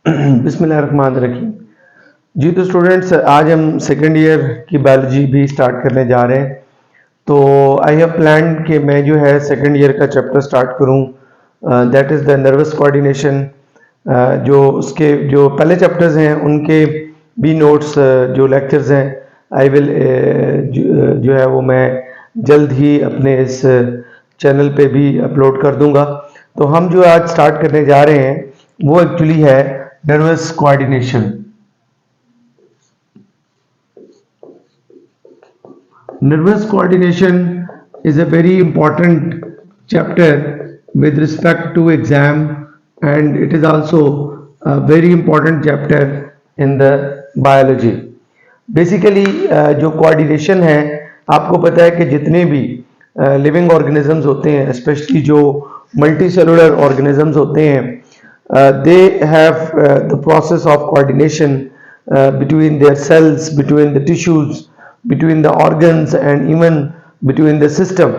बिस्मिल्लाहिर्रहमानिर्रहीम। जी तो स्टूडेंट्स, आज हम सेकेंड ईयर की बायोलॉजी भी स्टार्ट करने जा रहे हैं। तो आई हैव प्लान कि मैं जो है सेकेंड ईयर का चैप्टर स्टार्ट करूं, that is the nervous coordination. जो उसके जो पहले चैप्टर्स हैं उनके भी नोट्स, जो लेक्चर्स हैं, आई विल जो है वो मैं जल्द ही अपने इस चैनल पे भी अपलोड कर दूंगा। तो हम जो आज स्टार्ट करने जा रहे हैं वो एक्चुअली है nervous coordination. Nervous coordination is a very important chapter with respect to exam, and it is also a very important chapter in the biology. Basically जो coordination है, आपको पता है कि जितने भी living organisms होते हैं, especially जो multicellular organisms होते हैं, they have the process of coordination between their cells, between the tissues, between the organs, and even between the system.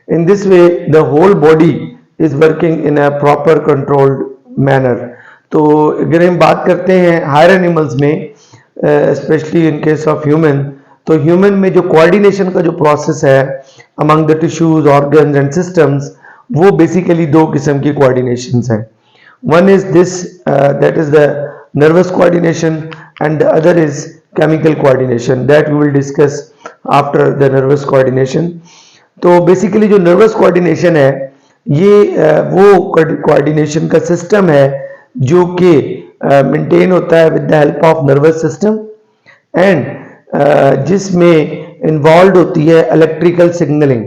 In this way the whole body is working in a proper controlled manner. तो अगर हम बात करते हैं higher animals में, specially in case of human, तो human में जो कोऑर्डिनेशन का जो प्रोसेस है among the tissues, organs and systems, वो बेसिकली दो किस्म की कोऑर्डिनेशंस हैं. One is this, that is the nervous coordination, and the other is chemical coordination that we will discuss after the nervous coordination. तो basically जो nervous coordination है ये वो coordination का सिस्टम है जो कि मेंटेन होता है with the help of nervous system, and जिसमें इन्वॉल्व होती है इलेक्ट्रिकल सिग्नलिंग.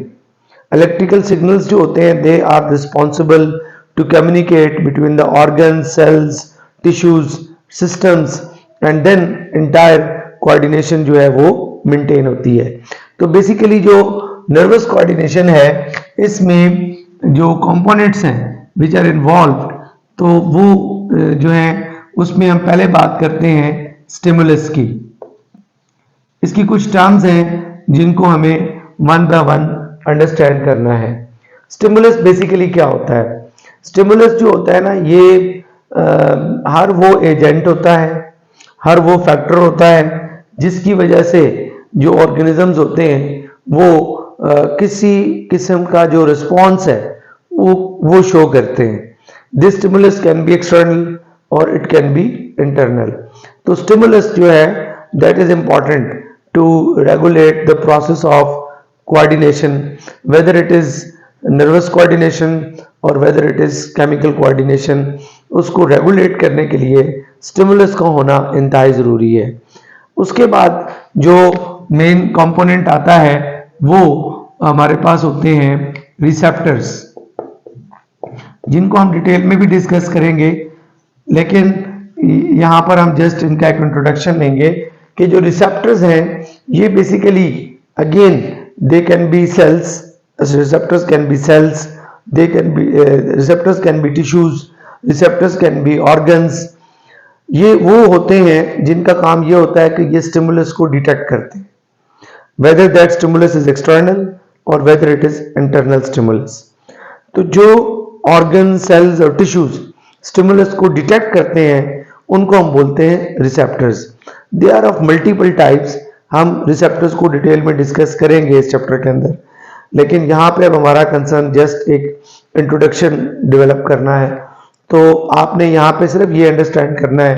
इलेक्ट्रिकल सिग्नल्स जो होते हैं they are responsible to communicate between the organs, cells, tissues, systems, and then entire coordination जो है वो maintain होती है. तो basically जो nervous coordination है इसमें जो components हैं which are involved, तो वो जो है उसमें हम पहले बात करते हैं stimulus की. इसकी कुछ टर्म्स हैं जिनको हमें वन बाय वन अंडरस्टैंड करना है. स्टिमुलस बेसिकली क्या होता है? स्टिमुलस जो होता है ना, ये हर वो एजेंट होता है, हर वो फैक्टर होता है जिसकी वजह से जो ऑर्गेनिजम्स होते हैं वो किसी किस्म का जो रिस्पॉन्स है वो शो करते हैं. This stimulus can be external और इट कैन बी इंटरनल. तो स्टिमुलस जो है that is important to regulate the process of coordination, whether it is nervous coordination or whether it is chemical coordination. उसको regulate करने के लिए stimulus का होना इंतहाई ज़रूरी है. उसके बाद जो मेन कंपोनेंट आता है वो हमारे पास होते हैं रिसेप्टर्स, जिनको हम डिटेल में भी डिस्कस करेंगे, लेकिन यहाँ पर हम जस्ट इनका एक इंट्रोडक्शन लेंगे कि जो रिसेप्टर्स हैं ये basically again they can be cells, receptors can be cells, they can be receptors can be tissues, receptors can be organs. ये वो होते हैं जिनका काम ये होता है कि ये स्टिमुलस को डिटेक्ट करते हैं, whether that stimulus is external और whether it is internal stimulus. तो जो ऑर्गन, सेल्स और टिश्यूज स्टिमुलस को डिटेक्ट करते हैं उनको हम बोलते हैं receptors. They are of multiple types. हम रिसेप्टर्स को डिटेल में डिस्कस करेंगे इस चैप्टर के अंदर, लेकिन यहाँ पे अब हमारा कंसर्न जस्ट एक इंट्रोडक्शन डेवलप करना है. तो आपने यहाँ पे सिर्फ ये अंडरस्टैंड करना है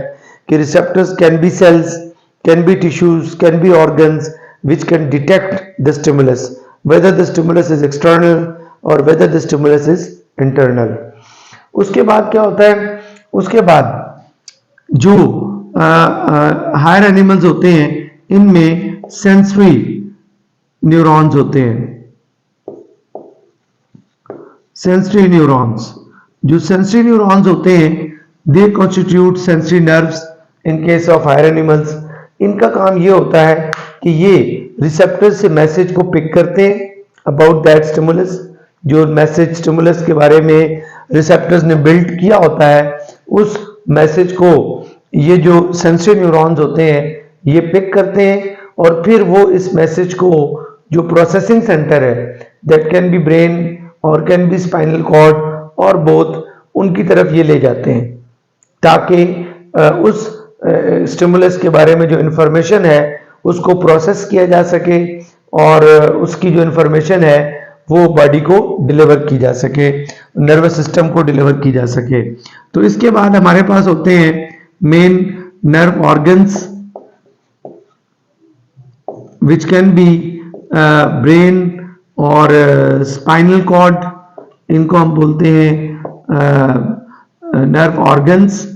कि receptors can be cells, can be tissues, can be organs which can detect the stimulus, whether the stimulus is external और whether the stimulus is internal. उसके बाद क्या होता है? उसके बाद जो हायर एनिमल्स होते हैं इनमें सेंसरी न्यूरॉन्स होते हैं. सेंसरी न्यूरॉन्स, जो सेंसरी न्यूरॉन्स होते हैं they constitute sensory nerves in case of higher animals. इनका काम ये होता है कि ये रिसेप्टर से मैसेज को पिक करते हैं अबाउट दैट स्टिमुलस. जो मैसेज स्टिमुलस के बारे में रिसेप्टर्स ने बिल्ड किया होता है उस मैसेज को ये जो सेंसरी न्यूरॉन्स होते हैं ये पिक करते हैं, और फिर वो इस मैसेज को जो प्रोसेसिंग सेंटर है दैट कैन बी ब्रेन और कैन बी स्पाइनल कॉर्ड और बोथ, उनकी तरफ ये ले जाते हैं ताकि उस स्टिमुलस के बारे में जो इन्फॉर्मेशन है उसको प्रोसेस किया जा सके और उसकी जो इन्फॉर्मेशन है वो बॉडी को डिलीवर की जा सके, नर्वस सिस्टम को डिलीवर की जा सके। तो इसके बाद हमारे पास होते हैं main nerve organs which can be brain और स्पाइनल कॉर्ड, इनको हम बोलते हैं नर्व ऑर्गन्स।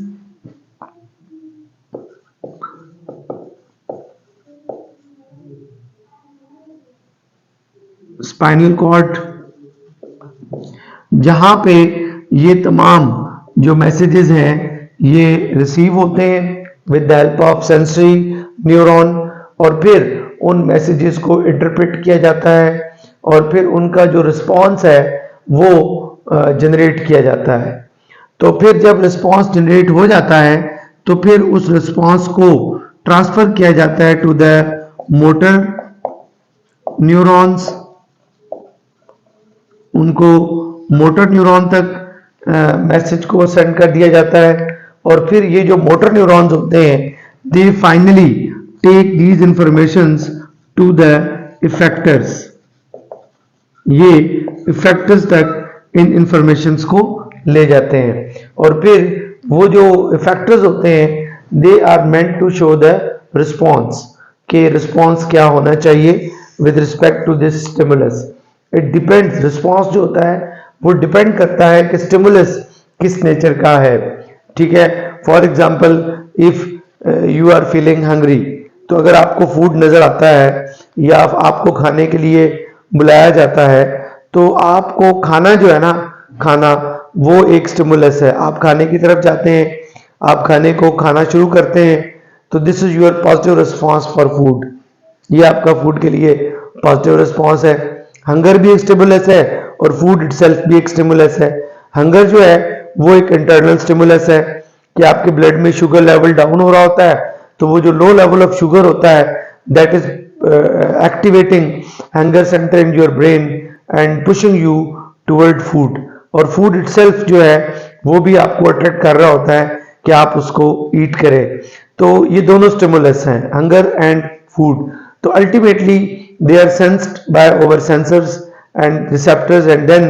स्पाइनल कॉर्ड, जहां पे ये तमाम जो मैसेजेस हैं ये रिसीव होते हैं with the help of sensory neuron, और फिर उन मैसेजेस को इंटरप्रेट किया जाता है और फिर उनका जो रिस्पॉन्स है वो जनरेट किया जाता है। तो फिर जब रिस्पॉन्स जनरेट हो जाता है तो फिर उस रिस्पॉन्स को ट्रांसफर किया जाता है टू द मोटर न्यूरॉन्स, उनको मोटर न्यूरॉन तक मैसेज को सेंड कर दिया जाता है और फिर ये जो मोटर न्यूरॉन्स होते हैं they finally take these informations to the effectors, ये इफेक्टर्स तक इन इंफॉर्मेशंस को ले जाते हैं और फिर वो जो इफेक्टर्स होते हैं they are meant to show the response, के रिस्पॉन्स क्या होना चाहिए with respect to this stimulus. It depends, response जो होता है वो डिपेंड करता है कि स्टिमुलस किस नेचर का है। ठीक है, for example if you are feeling hungry, तो अगर आपको फूड नजर आता है या आपको खाने के लिए बुलाया जाता है तो आपको खाना जो है ना, खाना वो एक स्टिमुलस है, आप खाने की तरफ जाते हैं, आप खाने को खाना शुरू करते हैं, तो this is your positive response for food, ये आपका फूड के लिए पॉजिटिव रिस्पॉन्स है। हंगर भी एक स्टिमुलस है और फूड इटसेल्फ भी एक स्टिमुलस है। हंगर जो है वो एक इंटरनल स्टिमुलस है कि आपके ब्लड में शुगर लेवल डाउन हो रहा होता है, तो वो जो लो लेवल ऑफ शुगर होता है that is activating hunger centre in your brain and pushing you toward food, और फूड इटसेल्फ जो है वो भी आपको अट्रैक्ट कर रहा होता है कि आप उसको ईट करें। तो ये दोनों स्टिमुलस हैं, हंगर एंड फूड। तो ultimately they are sensed by our sensors and receptors and then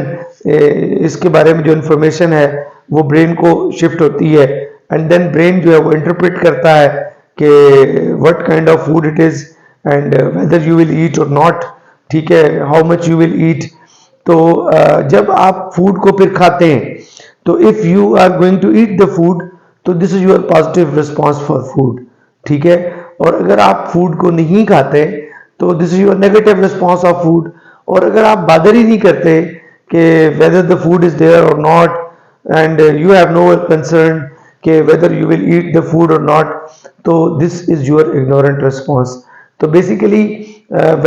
इसके बारे में जो इंफॉर्मेशन है वो ब्रेन को शिफ्ट होती है एंड देन ब्रेन जो है वो इंटरप्रेट करता है कि what kind of food it is and whether you will eat और नॉट, ठीक है, how much you will eat. तो जब आप फूड को फिर खाते हैं तो if you are going to eat the food तो this is your positive response for food, ठीक है, और अगर आप फूड को नहीं खाते तो this is your negative response of food. और अगर आप बादर ही नहीं करते कि whether the food is there और not and you have no concern कि whether you will eat the food और नॉट, तो this is your ignorant response. तो basically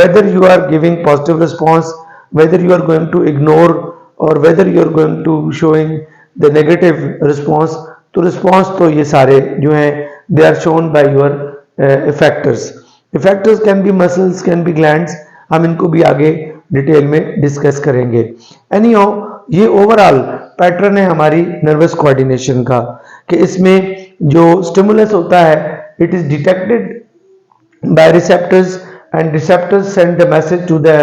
whether you are giving positive response, whether you are going to ignore और whether you are going to showing the negative response, तो response तो ये सारे जो हैं they are shown by your effectors. Effectors can be muscles, can be glands, हम इनको भी आगे डिटेल में डिस्कस करेंगे। एनीहाउ ये ओवरऑल पैटर्न है हमारी नर्वस कोऑर्डिनेशन का कि इसमें जो स्टिमुलस होता है it is detected by receptors and receptors send the message to the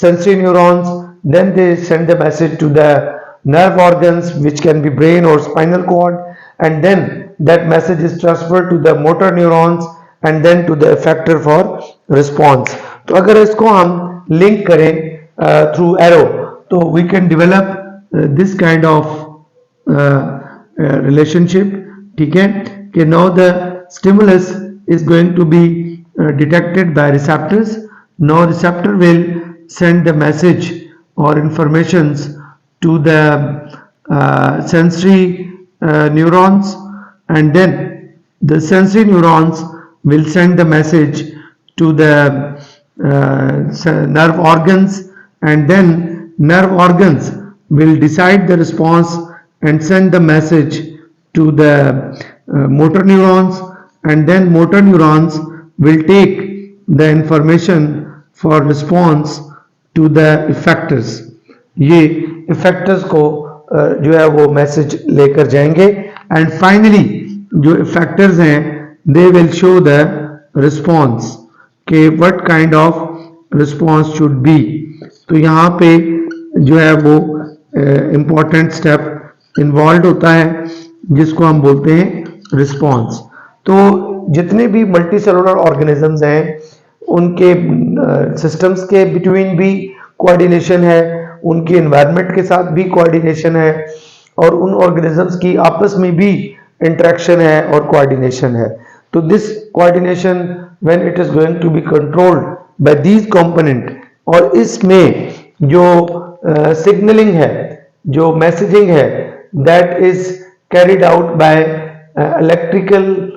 sensory neurons, then they send the message to the nerve organs which can be brain or spinal cord, and then that message is transferred to the motor neurons and then to the effector for response। तो अगर इसको हम link करें through arrow तो we can develop this kind of relationship, ठीक है, कि now the stimulus is going to be detected by receptors, now receptor will send the message or informations to the sensory neurons, and then the sensory neurons will send the message to the nerve organs, and then nerve organs will decide the response and send the message to the motor neurons, and then motor neurons will take the information for response to the effectors। ये effectors को जो है वो message लेकर जाएंगे and finally जो factors हैं they will show the response कि what kind of response should be. तो यहाँ पे जो है वो इम्पोर्टेंट स्टेप इन्वॉल्व होता है जिसको हम बोलते हैं रिस्पॉन्स। तो जितने भी मल्टी सेलुलर ऑर्गेनिजम्स हैं उनके सिस्टम्स के बिटवीन भी कोऑर्डिनेशन है, उनके एनवायरनमेंट के साथ भी कोऑर्डिनेशन है और उन ऑर्गेनिजम्स की आपस में भी इंटरेक्शन है और कोऑर्डिनेशन है। तो this coordination when it is going to be controlled by these component, और इसमें जो सिग्नलिंग है, जो मैसेजिंग है, that is carried out by electrical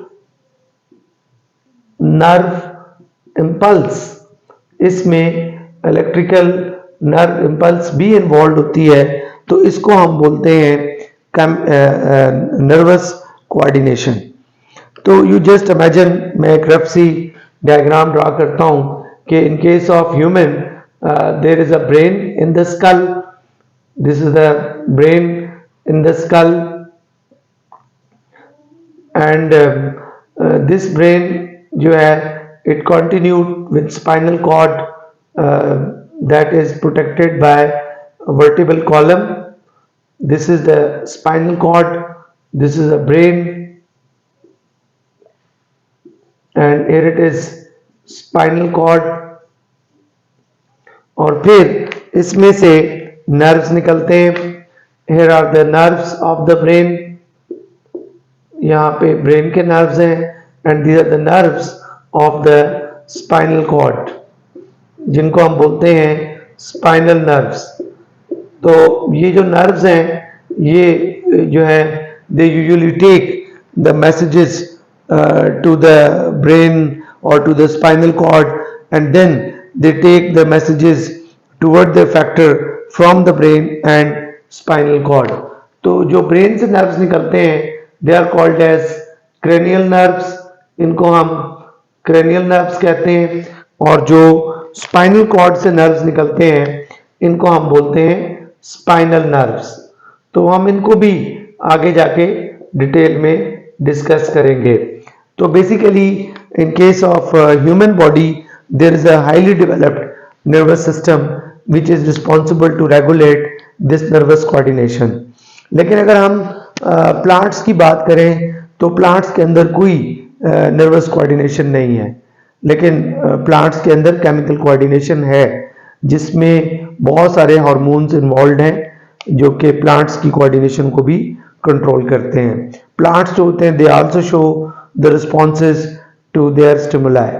nerve impulse. इसमें इलेक्ट्रिकल नर्व इम्पल्स भी इन्वॉल्व होती है, तो इसको हम बोलते हैं नर्वस कोऑर्डिनेशन। तो यू जस्ट इमेजिन, मैं एक रफ सी डायग्राम ड्रा करता हूं कि in case of human there is a brain in the school, this is the brain in the skull, and this brain जो है it continued with spinal cord that is protected by a vertebral column. This is the spinal cord, this is the brain, and here it is spinal cord, और फिर इसमें से nerves निकलते हैं। Here are the nerves of the brain, यहाँ पे brain के nerves हैं, and these are the nerves of the spinal cord, जिनको हम बोलते हैं स्पाइनल नर्व्स। तो ये जो नर्व्स हैं ये जो है they usually take the messages to the brain और to the spinal cord, and then they take the messages toward the factor from the brain and spinal cord. तो जो ब्रेन से नर्व्स निकलते हैं they are called as cranial nerves, इनको हम cranial nerves कहते हैं, और जो स्पाइनल कॉर्ड से नर्व्स निकलते हैं इनको हम बोलते हैं स्पाइनल नर्व्स। तो हम इनको भी आगे जाके डिटेल में डिस्कस करेंगे। तो basically in case of human body there is a highly developed nervous system which is responsible to regulate this nervous coordination. लेकिन अगर हम प्लांट्स की बात करें तो प्लांट्स के अंदर कोई नर्वस कोऑर्डिनेशन नहीं है, लेकिन प्लांट्स के अंदर केमिकल कोऑर्डिनेशन है जिसमें बहुत सारे हार्मोन्स इन्वॉल्व हैं जो कि प्लांट्स की कोऑर्डिनेशन को भी कंट्रोल करते हैं। प्लांट्स जो होते हैं they also show the responses to their stimuli,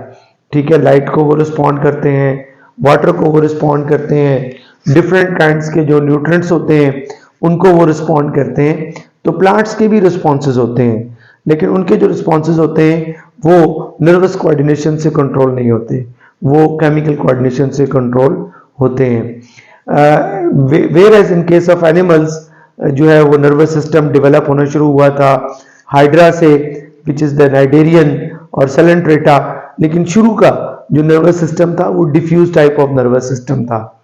ठीक है, लाइट को वो रिस्पॉन्ड करते हैं, वाटर को वो रिस्पॉन्ड करते हैं, डिफरेंट काइंड्स के जो न्यूट्रिएंट्स होते हैं उनको वो रिस्पॉन्ड करते हैं। तो प्लांट्स के भी रिस्पॉन्सेज होते हैं, लेकिन उनके जो रिस्पॉन्सेज होते हैं वो नर्वस कोऑर्डिनेशन से कंट्रोल नहीं होते, वो केमिकल कोऑर्डिनेशन से कंट्रोल होते हैं। Whereas in case of animals जो है वो नर्वस सिस्टम डेवलप होना शुरू हुआ था हाइड्रा से, विच इज द नाइडेरियन और सेलेंट्रेटा, लेकिन शुरू का जो नर्वस सिस्टम था वो diffuse type of nervous system था।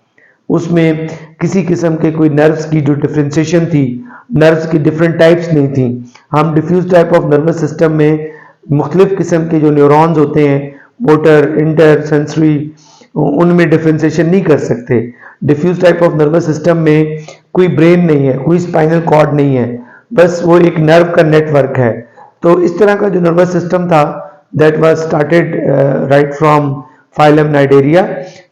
उसमें किसी किस्म के कोई नर्व्स की जो डिफ्रेंशिएशन थी, नर्व्स की डिफरेंट टाइप्स नहीं थी। हम diffuse type of nervous system में मुख्तलिफ किस्म के जो न्यूरॉन्स होते हैं, मोटर, इंटर, सेंसरी, उनमें डिफ्रेंशिएशन नहीं कर सकते। Diffuse type of nervous system में कोई ब्रेन नहीं है, कोई स्पाइनल कॉर्ड नहीं है, बस वो एक नर्व का नेटवर्क है। तो इस तरह का जो नर्वस सिस्टम था that was started right from phylum Cnidaria,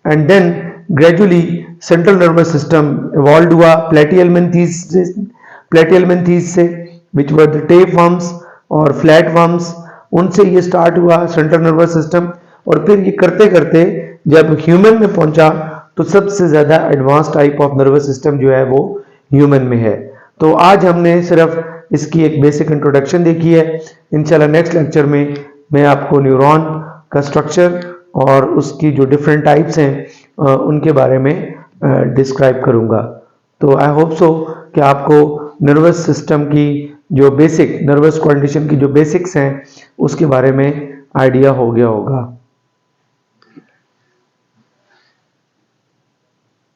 and then gradually central nervous system evolve हुआ प्लेटियलमेंथीज से, which were the tapeworms और फ्लैट वर्म्स, उनसे ये स्टार्ट हुआ सेंट्रल नर्वस सिस्टम। और फिर ये करते करते जब ह्यूमन में पहुंचा तो सबसे ज्यादा advance type of nervous system जो है वो ह्यूमन में है। तो आज हमने सिर्फ इसकी एक बेसिक इंट्रोडक्शन देखी है। इंशाल्लाह नेक्स्ट लेक्चर में मैं आपको न्यूरॉन का स्ट्रक्चर और उसकी जो डिफरेंट टाइप्स हैं उनके बारे में डिस्क्राइब करूंगा। तो आई होप सो कि आपको नर्वस सिस्टम की जो बेसिक नर्वस कोऑर्डिनेशन की जो बेसिक्स हैं उसके बारे में आइडिया हो गया होगा।